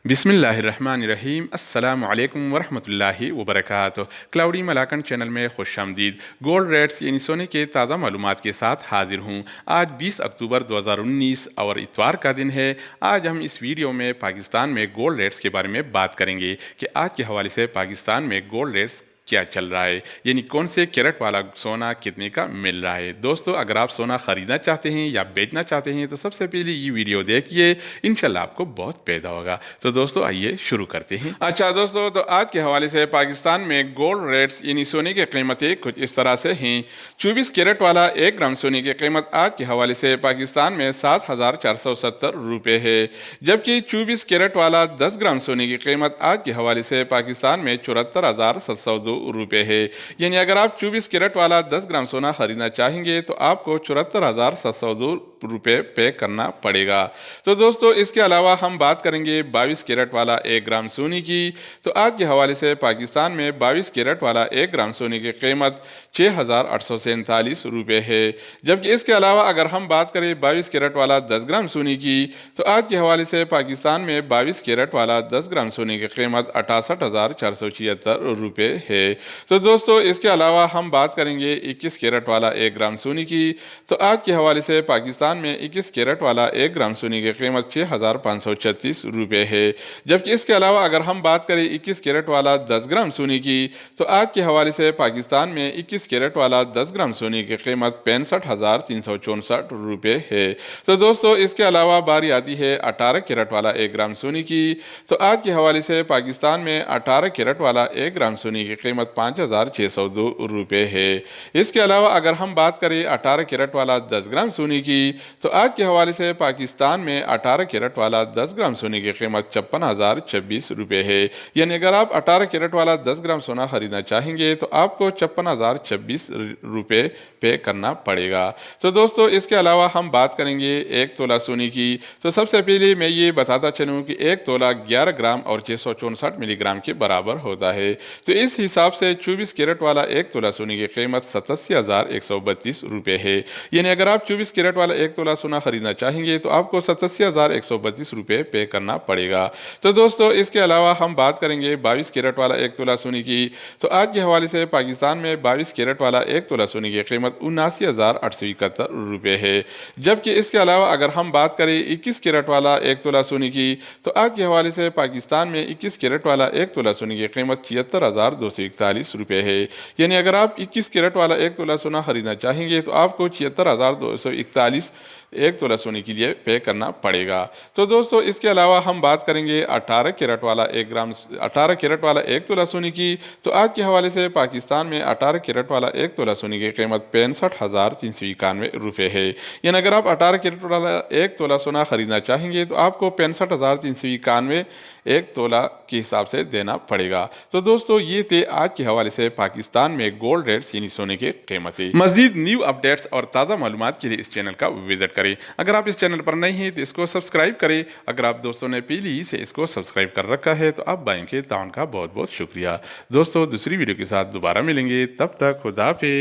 बिस्मिल्लाहिर्रहमानिर्रहीम अस्सलामु अलैकुम वरहमतुल्लाहि वबरकातुहू। क्लाउडी मलाकन चैनल में खुशामदीद। गोल्ड रेट्स यानी सोने के ताज़ा मालूमात के साथ हाजिर हूँ। आज 20 अक्टूबर 2019 और इतवार का दिन है। आज हम इस वीडियो में पाकिस्तान में गोल्ड रेट्स के बारे में बात करेंगे कि आज के हवाले से पाकिस्तान में गोल्ड रेट्स क्या चल रहा है, यानी कौन से कैरेट वाला सोना कितने का मिल रहा है। दोस्तों, अगर आप सोना ख़रीदना चाहते हैं या बेचना चाहते हैं तो सबसे पहले ये वीडियो देखिए, इंशाल्लाह आपको बहुत पैदा होगा। तो दोस्तों आइए शुरू करते हैं। अच्छा दोस्तों, तो आज के हवाले से पाकिस्तान में गोल्ड रेट्स यानी सोने की कीमतें कुछ इस तरह से हैं। 24 कैरेट वाला 1 ग्राम सोने की कीमत आज के हवाले से पाकिस्तान में 7,470 रुपये है, जबकि 24 कैरेट वाला 10 ग्राम सोने की कीमत आज के हवाले से पाकिस्तान में 74,702 रुपये है। यानी अगर आप 24 कैरेट वाला 10 ग्राम सोना खरीदना चाहेंगे तो आपको 74,702 रुपये पे करना पड़ेगा। तो दोस्तों, इसके अलावा हम बात करेंगे 22 कैरेट वाला 1 ग्राम सोने की। तो आज के हवाले से पाकिस्तान में 22 कैरेट वाला 1 ग्राम सोने की कीमत 6,847 रुपये है, जबकि इसके अलावा अगर हम बात करें 22 कैरेट वाला 10 ग्राम सोने की तो आज के हवाले से पाकिस्तान में 22 कैरेट वाला 10 ग्राम सोने की कीमत 68,476 रुपये है। तो दोस्तों, इसके अलावा हम बात करेंगे 21 कैरेट वाला 1 ग्राम सोने की। तो आज के हवाले से पाकिस्तान में 21 कैरेट वाला 1 ग्राम सोने की कीमत 6,536 रुपये है, जबकि इसके अलावा अगर हम बात करें 21 कैरेट वाला 10 ग्राम सोने की तो आज के हवाले से पाकिस्तान में 21 कैरेट वाला 10 ग्राम सोने की कीमत 65,364 रुपये है। तो दोस्तों, इसके अलावा बारी आती है 18 कैरेट वाला 1 ग्राम सोने की। तो आज के हवाले से पाकिस्तान में 18 कैरेट वाला 1 ग्राम सोने की कीमत 5,602 रुपये है। इसके अलावा अगर हम बात करें 18 कैरेट वाला 10 ग्राम सोने की तो आज के हवाले से पाकिस्तान में 18 कैरेट वाला 10 ग्राम सोने की कीमत 56,026 रुपये है। यानी अगर आप 18 कैरेट वाला 10 ग्राम सोना खरीदना चाहेंगे तो आपको 56,026 रुपये पे करना पड़ेगा। तो दोस्तों, इसके अलावा हम बात करेंगे 1 तोला सोने की। तो सबसे पहले मैं ये बताता चलूँ कि 1 तोला 11 ग्राम और 664 मिलीग्राम के बराबर होता है। तो इस हिसाब से 24 कैरेट वाला 1 तोला सोने की कीमत 87,132 रुपये है। यानी अगर आप 24 कैरेट वाला 1 तोला सोना खरीदना चाहेंगे तो आपको 87,132 रुपये पे करना पड़ेगा। तो दोस्तों, इसके अलावा हम बात करेंगे 22 कैरेट वाला 1 तोला सोने की। तो आज के हवाले से पाकिस्तान में 22 कैरेट वाला 1 तोला सोने की कीमत 79,871 रुपये है, जबकि इसके अलावा अगर हम बात करें 21 कैरेट वाला 1 तोला सोने की तो आज के हवाले से पाकिस्तान में 21 कैरेट वाला 1 तोला सोने की कीमत 76,241 रुपये है। यानी अगर आप 21 कैरेट वाला 1 तोला सोना खरीदना चाहेंगे तो आपको 76,241 1 तोला सोने के लिए पे करना पड़ेगा। तो दोस्तों, इसके अलावा हम बात करेंगे 18 कैरेट वाला 1 तोला सोने की। तो आज के हवाले से पाकिस्तान में 18 कैरेट वाला 1 तोला सोने की कीमत 65,391 रुपये है। यानी अगर आप 18 कैरेट वाला 1 तोला सोना खरीदना चाहेंगे तो आपको 65,391 1 तोला के हिसाब से देना पड़ेगा। तो दोस्तों, ये थे आज के हवाले से पाकिस्तान में गोल्ड रेट्स यानी सोने की कीमतें। मज़ीद न्यू अपडेट्स और ताज़ा मालूमात के लिए इस चैनल का विजिट करें। अगर आप इस चैनल पर नए हैं तो इसको सब्सक्राइब करें। अगर आप दोस्तों ने पहले ही से इसको सब्सक्राइब कर रखा है तो आप भाई के ताउन का बहुत बहुत शुक्रिया। दोस्तों, दूसरी वीडियो के साथ दोबारा मिलेंगे, तब तक खुदा हाफिज़।